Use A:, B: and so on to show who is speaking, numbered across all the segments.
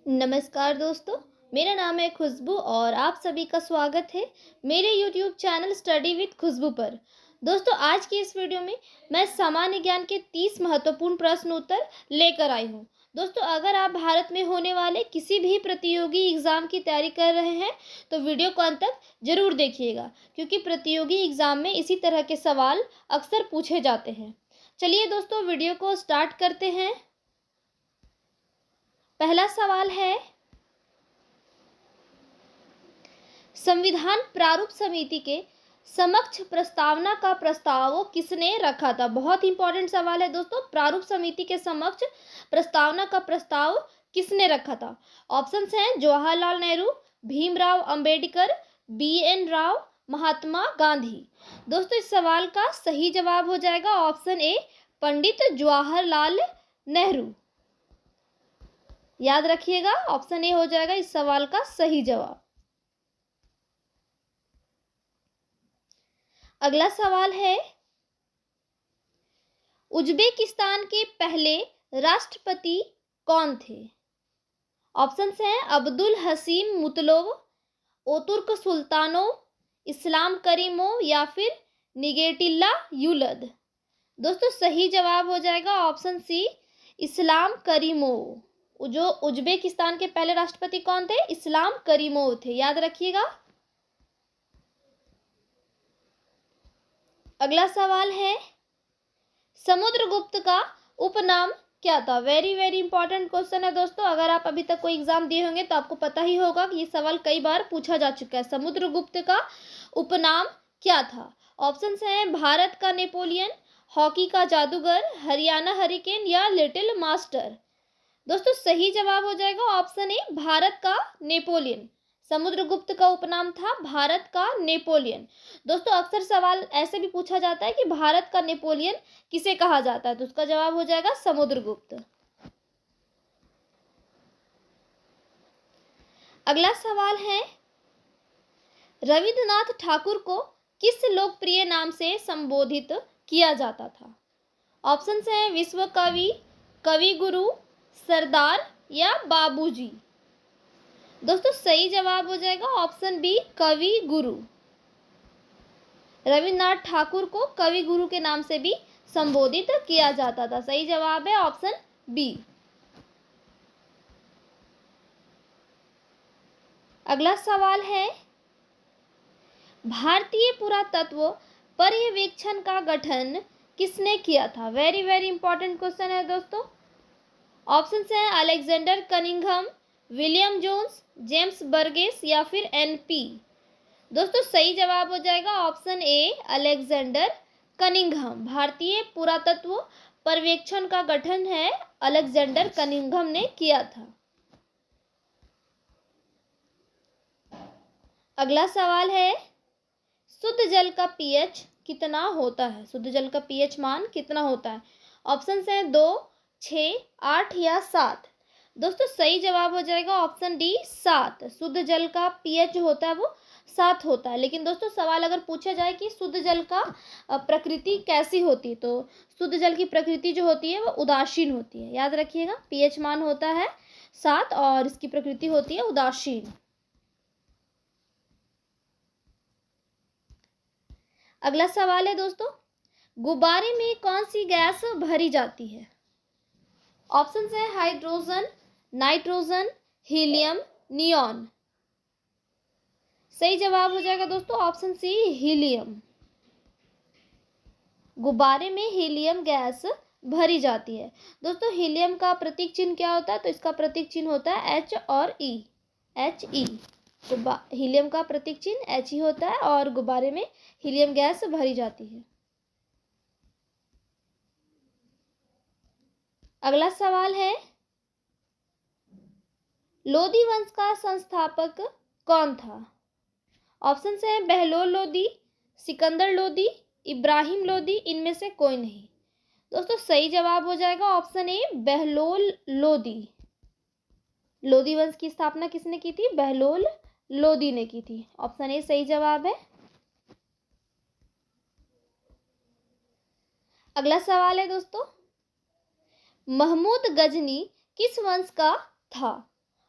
A: नमस्कार दोस्तों, मेरा नाम है खुशबू और आप सभी का स्वागत है मेरे YouTube चैनल स्टडी विद खुशबू पर। दोस्तों, आज की इस वीडियो में मैं सामान्य ज्ञान के 30 महत्वपूर्ण प्रश्न उत्तर लेकर आई हूँ। दोस्तों, अगर आप भारत में होने वाले किसी भी प्रतियोगी एग्ज़ाम की तैयारी कर रहे हैं तो वीडियो को अंत तक ज़रूर देखिएगा, क्योंकि प्रतियोगी एग्ज़ाम में इसी तरह के सवाल अक्सर पूछे जाते हैं। चलिए दोस्तों, वीडियो को स्टार्ट करते हैं। पहला सवाल है, संविधान प्रारूप समिति के समक्ष प्रस्तावना का प्रस्ताव किसने रखा था? बहुत इंपॉर्टेंट सवाल है दोस्तों। प्रारूप समिति के समक्ष प्रस्तावना का प्रस्ताव किसने रखा था? ऑप्शंस हैं जवाहरलाल नेहरू, भीमराव अंबेडकर, बी.एन. राव, महात्मा गांधी। दोस्तों, इस सवाल का सही जवाब हो जाएगा ऑप्शन ए, पंडित जवाहरलाल नेहरू। याद रखिएगा, ऑप्शन ए हो जाएगा इस सवाल का सही जवाब। अगला सवाल है, उज्बेकिस्तान के पहले राष्ट्रपति कौन थे? ऑप्शंस हैं अब्दुल हसीम मुतलोव, ओतुर्क सुल्तानोव, इस्लाम करीमोव या फिर निगेटिल्ला युलद। दोस्तों, सही जवाब हो जाएगा ऑप्शन सी, इस्लाम करीमोव। जो उज्बेकिस्तान के पहले राष्ट्रपति कौन थे? इस्लाम करीमोव थे। याद रखिएगा। अगला सवाल है, समुद्रगुप्त का उपनाम क्या था? वेरी वेरी इंपॉर्टेंट क्वेश्चन है दोस्तों। अगर आप अभी तक कोई एग्जाम दिए होंगे तो आपको पता ही होगा कि ये सवाल कई बार पूछा जा चुका है। समुद्रगुप्त का उपनाम क्या था? ऑप्शंस हैं भारत का नेपोलियन, हॉकी का जादूगर, हरियाणा हरिकेन या लिटिल मास्टर। दोस्तों, सही जवाब हो जाएगा ऑप्शन ए, भारत का नेपोलियन। समुद्रगुप्त का उपनाम था भारत का नेपोलियन। दोस्तों, अक्सर सवाल ऐसे भी पूछा जाता है कि भारत का नेपोलियन किसे कहा जाता है, तो उसका जवाब हो जाएगा समुद्रगुप्त। अगला सवाल है, रविन्द्रनाथ ठाकुर को किस लोकप्रिय नाम से संबोधित किया जाता था? ऑप्शंस हैं विश्व कवि, कवि गुरु, सरदार या बाबूजी। दोस्तों, सही जवाब हो जाएगा ऑप्शन बी, कवि गुरु। रविन्द्रनाथ ठाकुर को कवि गुरु के नाम से भी संबोधित किया जाता था। सही जवाब है ऑप्शन बी। अगला सवाल है, भारतीय पुरातत्व पर्यवेक्षण का गठन किसने किया था? वेरी वेरी इंपॉर्टेंट क्वेश्चन है दोस्तों। ऑप्शंस हैं Alexander Cunningham, William Jones, James Burgess या फिर एन.पी. दोस्तों, सही जवाब हो जाएगा ऑप्शन ए, अलेक्जेंडर कनिंघम। भारतीय पुरातत्व पर्यवेक्षण का गठन है अलेक्जेंडर कनिंघम ने किया था। अगला सवाल है, शुद्ध जल का पीएच कितना होता है? शुद्ध जल का पीएच मान कितना होता है? ऑप्शंस हैं 2, 6, 8 या 7। दोस्तों, सही जवाब हो जाएगा ऑप्शन डी, 7। शुद्ध जल का पीएच जो होता है वो 7 होता है। लेकिन दोस्तों, सवाल अगर पूछा जाए कि शुद्ध जल का प्रकृति कैसी होती है, तो शुद्ध जल की प्रकृति जो होती है वो उदासीन होती है। याद रखिएगा, पीएच मान होता है 7 और इसकी प्रकृति होती है उदासीन। अगला सवाल है दोस्तों, गुब्बारे में कौन सी गैस भरी जाती है? ऑप्शंस है हाइड्रोजन, नाइट्रोजन, हीलियम, नियॉन। सही जवाब हो जाएगा दोस्तों ऑप्शन सी, हीलियम। गुब्बारे में हीलियम गैस भरी जाती है। दोस्तों, हीलियम का प्रतीक चिन्ह क्या होता है? तो इसका प्रतीक चिन्ह होता है एच और ई, एच ई। हीलियम का प्रतीक चिन्ह एच ही होता है और गुब्बारे में हीलियम गैस भरी जाती है। अगला सवाल है, लोदी वंश का संस्थापक कौन था? ऑप्शन है बहलोल लोदी, सिकंदर लोदी, इब्राहिम लोदी, इनमें से कोई नहीं। दोस्तों, सही जवाब हो जाएगा ऑप्शन ए, बहलोल लोदी। लोदी वंश की स्थापना किसने की थी? बहलोल लोदी ने की थी। ऑप्शन ए सही जवाब है। अगला सवाल है दोस्तों, महमूद गजनी किस वंश का था?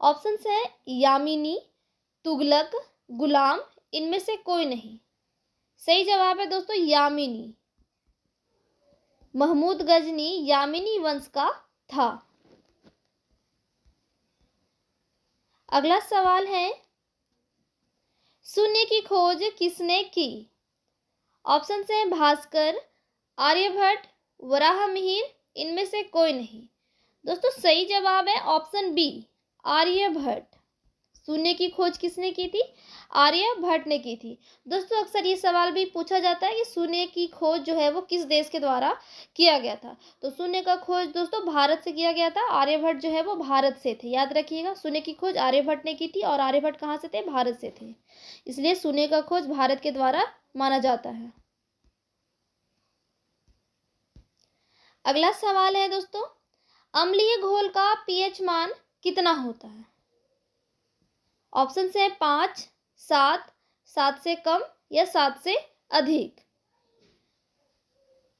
A: ऑप्शंस है यामिनी, तुगलक, गुलाम, इनमें से कोई नहीं। सही जवाब है दोस्तों यामिनी। महमूद गजनी यामिनी वंश का था। अगला सवाल है, शून्य की खोज किसने की? ऑप्शन है भास्कर, आर्यभट्ट, वराहमिहिर, इनमें से कोई नहीं। दोस्तों सही जवाब है ऑप्शन बी, आर्यभट्ट। शून्य की खोज किसने की थी? आर्यभट्ट ने की थी। दोस्तों अक्सर ये सवाल भी पूछा जाता है कि शून्य की खोज जो है वो किस देश के द्वारा किया गया था। तो शून्य का खोज दोस्तों भारत से किया गया था। आर्यभट्ट जो है वो भारत से थे, याद रखिएगा। शून्य की खोज आर्यभट्ट ने की थी और आर्यभट्ट कहाँ से थे? भारत से थे, इसलिए शून्य का खोज भारत के द्वारा माना जाता है। अगला सवाल है दोस्तों, अम्लीय घोल का पीएच मान कितना होता है? ऑप्शन है 5, 7, 7 से कम या 7 से अधिक।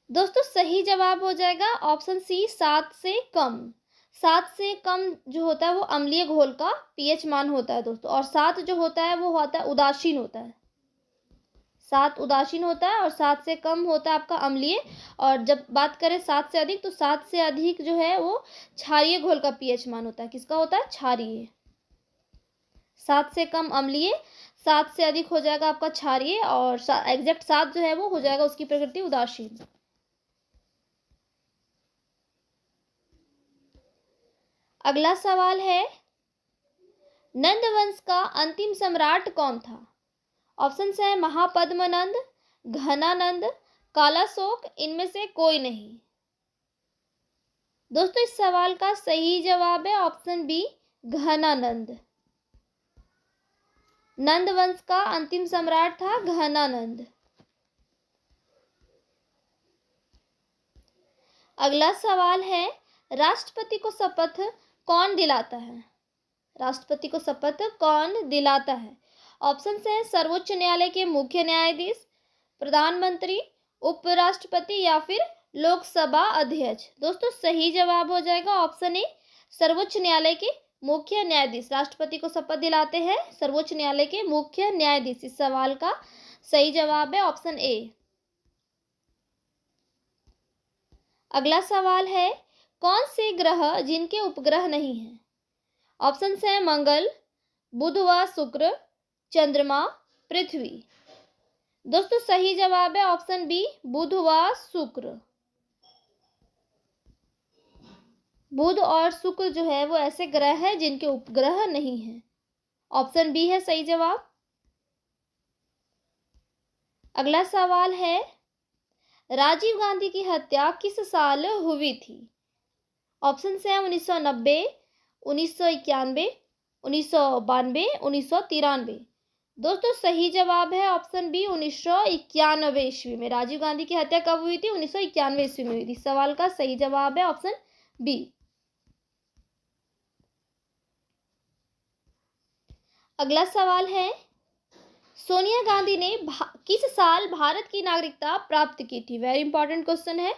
A: दोस्तों सही जवाब हो जाएगा ऑप्शन सी, 7 से कम। 7 से कम जो होता है वो अम्लीय घोल का पीएच मान होता है दोस्तों, और 7 जो होता है वो होता है उदासीन होता है। 7 उदासीन होता है और 7 से कम होता है आपका अम्लीय। और जब बात करें 7 से अधिक, तो 7 से अधिक जो है वो क्षारीय घोल का पीएच मान होता है। किसका होता है? क्षारीय। 7 से कम अम्लीय, 7 से अधिक हो जाएगा आपका क्षारीय, और एग्जैक्ट 7 जो है वो हो जाएगा उसकी प्रकृति उदासीन। अगला सवाल है, नंद वंश का अंतिम सम्राट कौन था? ऑप्शन है महापद्मनंद, घनानंद, कालाशोक, इनमें से कोई नहीं। दोस्तों इस सवाल का सही जवाब है ऑप्शन बी, घनानंद। नंद वंश का अंतिम सम्राट था घनानंद। अगला सवाल है, राष्ट्रपति को शपथ कौन दिलाता है? राष्ट्रपति को शपथ कौन दिलाता है? ऑप्शन है सर्वोच्च न्यायालय के मुख्य न्यायाधीश, प्रधानमंत्री, उपराष्ट्रपति या फिर लोकसभा अध्यक्ष। दोस्तों सही जवाब हो जाएगा ऑप्शन ए, सर्वोच्च न्यायालय के मुख्य न्यायाधीश। राष्ट्रपति को शपथ दिलाते हैं सर्वोच्च न्यायालय के मुख्य न्यायाधीश। इस सवाल का सही जवाब है ऑप्शन ए। अगला सवाल है, कौन से ग्रह जिनके उपग्रह नहीं हैं? ऑप्शन है मंगल, बुध व शुक्र, चंद्रमा, पृथ्वी। दोस्तों सही जवाब है ऑप्शन बी, बुध व शुक्र। बुध और शुक्र जो है वो ऐसे ग्रह हैं जिनके उपग्रह नहीं हैं। ऑप्शन बी है सही जवाब। अगला सवाल है, राजीव गांधी की हत्या किस साल हुई थी? ऑप्शन है 1990, 1991, 1992, 1993। दोस्तों सही जवाब है ऑप्शन बी, 1991 ईस्वी में। राजीव गांधी की हत्या कब हुई थी? 1991 ईस्वी में हुई थी। सवाल का सही जवाब है ऑप्शन बी। अगला सवाल है, सोनिया गांधी ने किस साल भारत की नागरिकता प्राप्त की थी? वेरी इंपॉर्टेंट क्वेश्चन है।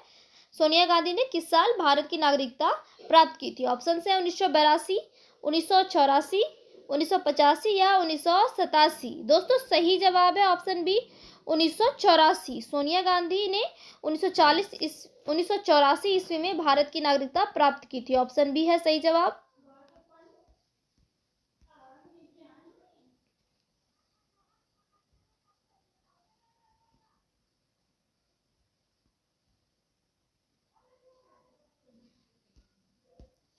A: सोनिया गांधी ने किस साल भारत की नागरिकता प्राप्त की थी? ऑप्शन है 1982, 1984, 1985 या 1987। दोस्तों सही जवाब है ऑप्शन बी, 1984। सोनिया गांधी ने 1984 ईस्वी में भारत की नागरिकता प्राप्त की थी। ऑप्शन बी है सही जवाब।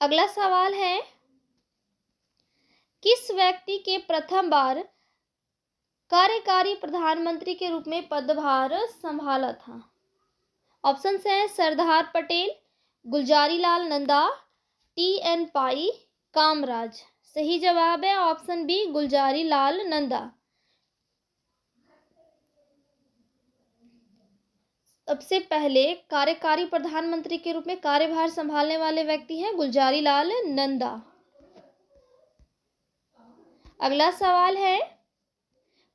A: अगला सवाल है, किस व्यक्ति के प्रथम बार कार्यकारी प्रधानमंत्री के रूप में पदभार संभाला था? ऑप्शन है सरदार पटेल, गुलजारी लाल नंदा, टी.एन. पाई, कामराज। सही जवाब है ऑप्शन बी, गुलजारी लाल नंदा। सबसे पहले कार्यकारी प्रधानमंत्री के रूप में कार्यभार संभालने वाले व्यक्ति हैं गुलजारी लाल नंदा। अगला सवाल है,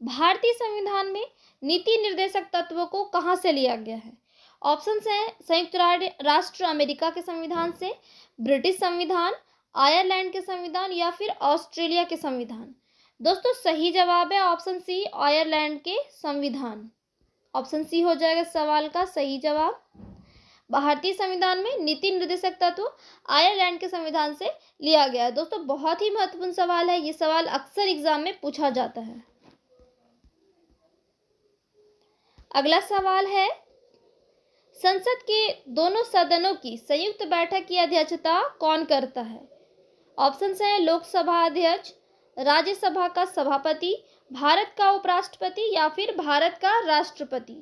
A: भारतीय संविधान में नीति निर्देशक तत्वों को कहां से लिया गया है? ऑप्शन है संयुक्त राष्ट्र अमेरिका के संविधान से, ब्रिटिश संविधान, आयरलैंड के संविधान या फिर ऑस्ट्रेलिया के संविधान? दोस्तों सही जवाब है ऑप्शन सी, आयरलैंड के संविधान। ऑप्शन सी हो जाएगा सवाल का सही जवाब। भारतीय संविधान में नीति निर्देशक तत्व आयरलैंड के संविधान से लिया गया है। दोस्तों बहुत ही महत्वपूर्ण सवाल है, ये सवाल अक्सर एग्जाम में पूछा जाता है। अगला सवाल है, संसद के दोनों सदनों की संयुक्त बैठक की अध्यक्षता कौन करता है? ऑप्शन है लोकसभा अध्यक्ष, राज्यसभा का सभापति, भारत का उपराष्ट्रपति या फिर भारत का राष्ट्रपति?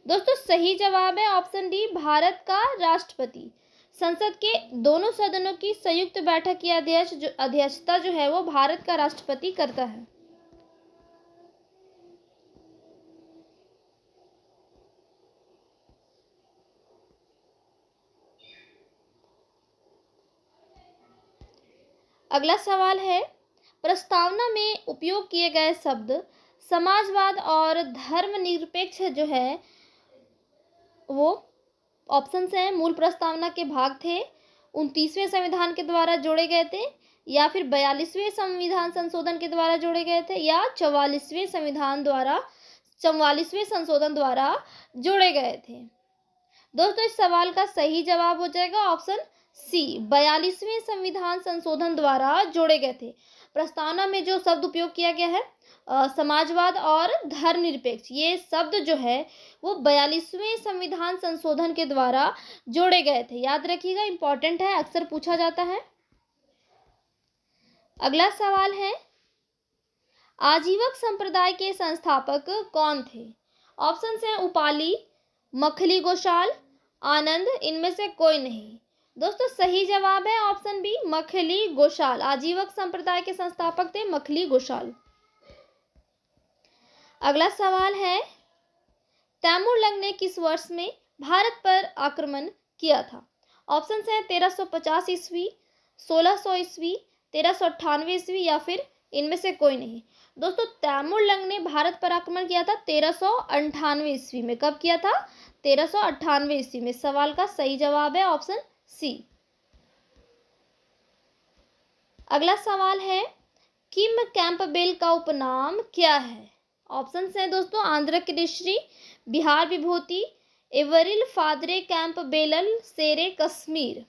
A: दोस्तों सही जवाब है ऑप्शन डी, भारत का राष्ट्रपति। संसद के दोनों सदनों की संयुक्त बैठक की अध्यक्षता जो है वो भारत का राष्ट्रपति करता है। अगला सवाल है, प्रस्तावना में उपयोग किए गए शब्द समाजवाद और धर्मनिरपेक्ष जो है वो ऑप्शन है मूल प्रस्तावना के भाग थे, 29वें संविधान के द्वारा जोड़े गए थे या फिर 42वें संविधान संशोधन के द्वारा जोड़े गए थे या 44वें संशोधन द्वारा जोड़े गए थे? दोस्तों इस सवाल का सही जवाब हो जाएगा ऑप्शन सी, 42वें संविधान संशोधन द्वारा जोड़े गए थे। प्रस्तावना में जो शब्द उपयोग किया गया है समाजवाद और धर्मनिरपेक्ष, ये शब्द जो है वो 42वें संविधान संशोधन के द्वारा जोड़े गए थे। याद रखिएगा, इंपॉर्टेंट है, अक्सर पूछा जाता है। अगला सवाल है, आजीवक संप्रदाय के संस्थापक कौन थे? ऑप्शन है उपाली, मखली गोशाल, आनंद, इनमें से कोई नहीं। दोस्तों सही जवाब है ऑप्शन बी, मखली गोशाल। आजीवक संप्रदाय के संस्थापक थे मखली गोशाल। अगला सवाल है, तैमूर लंग ने किस वर्ष में भारत पर आक्रमण किया था? ऑप्शन है 1350 ईस्वी, 1600 ईस्वी, 1398 ईस्वी या फिर इनमें से कोई नहीं। दोस्तों तैमूर लंग ने भारत पर आक्रमण किया था 1398 ईस्वी में। कब किया था? 1398 ईस्वी में। सवाल का सही जवाब है ऑप्शन सी। अगला सवाल है, किम कैंपबेल का उपनाम क्या है? ऑप्शन है दोस्तों आंध्र केसरी, बिहार विभूति, एवरिल फादरे कैंपबेलल शेरे कश्मीर।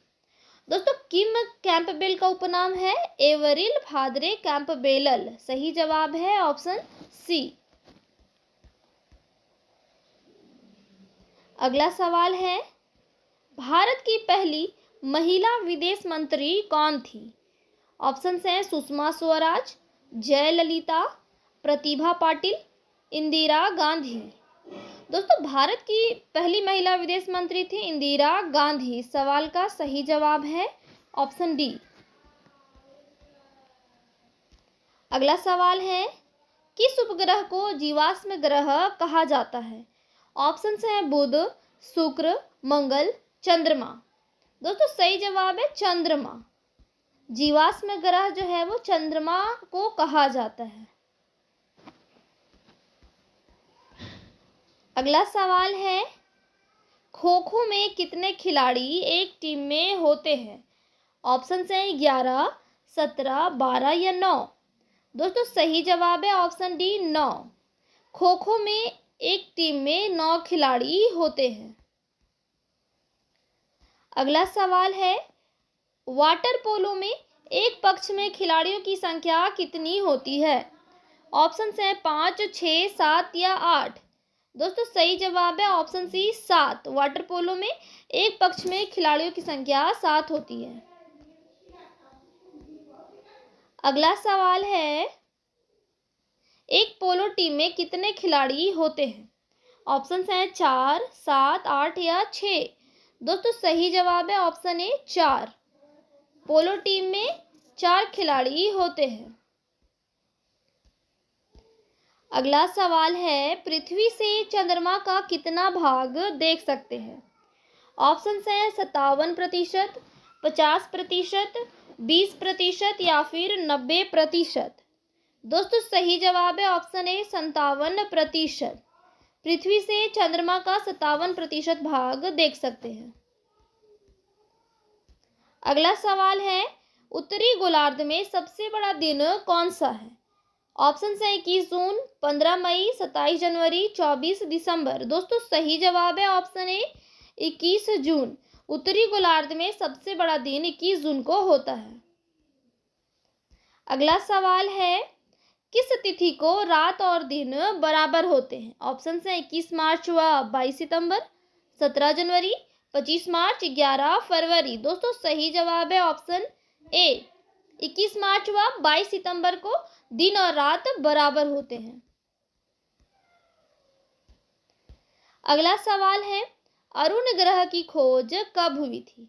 A: दोस्तों किम कैंपबेल का उपनाम है एवरिल फादरे कैंपबेलल। सही जवाब है ऑप्शन सी। अगला सवाल है, भारत की पहली महिला विदेश मंत्री कौन थी? ऑप्शन हैं सुषमा स्वराज, जयललिता, प्रतिभा पाटिल, इंदिरा गांधी। दोस्तों भारत की पहली महिला विदेश मंत्री थी इंदिरा गांधी। सवाल का सही जवाब है ऑप्शन डी। अगला सवाल है, किस उपग्रह को जीवाश्म ग्रह कहा जाता है? ऑप्शन हैं बुध, शुक्र, मंगल, चंद्रमा। दोस्तों सही जवाब है चंद्रमा। जीवाश्म ग्रह जो है वो चंद्रमा को कहा जाता है। अगला सवाल है, खो खो में कितने खिलाड़ी एक टीम में होते हैं? ऑप्शन है 11, 17, 12 या 9। दोस्तों सही जवाब है ऑप्शन डी 9। खो खो में एक टीम में 9 खिलाड़ी होते हैं। अगला सवाल है, वाटर पोलो में एक पक्ष में खिलाड़ियों की संख्या कितनी होती है? ऑप्शन है 5, 6, 7 या 8। दोस्तों सही जवाब है ऑप्शन सी 7। वाटर पोलो में एक पक्ष में खिलाड़ियों की संख्या 7 होती है। अगला सवाल है, एक पोलो टीम में कितने खिलाड़ी होते हैं? ऑप्शन है 4, 7, 8 या 6। दोस्तों सही जवाब है ऑप्शन ए 4। पोलो टीम में 4 खिलाड़ी होते हैं। अगला सवाल है, पृथ्वी से चंद्रमा का कितना भाग देख सकते हैं? ऑप्शन है 57%, 50%, 20% या फिर 90%। दोस्तों सही जवाब है ऑप्शन ए 57%। पृथ्वी से चंद्रमा का 57% भाग देख सकते हैं। अगला सवाल है, उत्तरी गोलार्ध में सबसे बड़ा दिन कौन सा है? ऑप्शन है 21 जून, 15 मई, 27 जनवरी, 24 दिसंबर। दोस्तों सही जवाब है ऑप्शन ए 21 जून। उत्तरी गोलार्ध में सबसे बड़ा दिन 21 जून को होता है। अगला सवाल है, किस तिथि को रात और दिन बराबर होते हैं? ऑप्शन है 21 मार्च व 22 सितंबर, 17 जनवरी, 25 मार्च, 11 फरवरी। दोस्तों सही जवाब है ऑप्शन ए 21 मार्च व 22 सितंबर को दिन और रात बराबर होते हैं। अगला सवाल है, अरुण ग्रह की खोज कब हुई थी?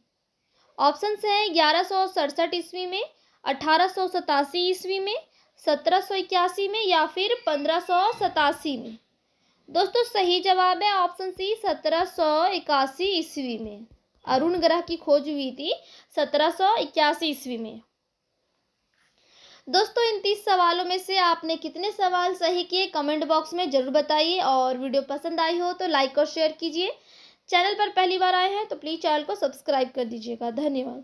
A: ऑप्शन है 1167 ईस्वी में, 1887 ईस्वी में, 1781 में या फिर 1587 में। दोस्तों सही जवाब है ऑप्शन सी 1781 ईस्वी में। अरुण ग्रह की खोज हुई थी 1781 ईस्वी में। दोस्तों इन 30 सवालों में से आपने कितने सवाल सही किए कमेंट बॉक्स में जरूर बताइए, और वीडियो पसंद आई हो तो लाइक और शेयर कीजिए। चैनल पर पहली बार आए हैं तो प्लीज़ चैनल को सब्सक्राइब कर दीजिएगा। धन्यवाद।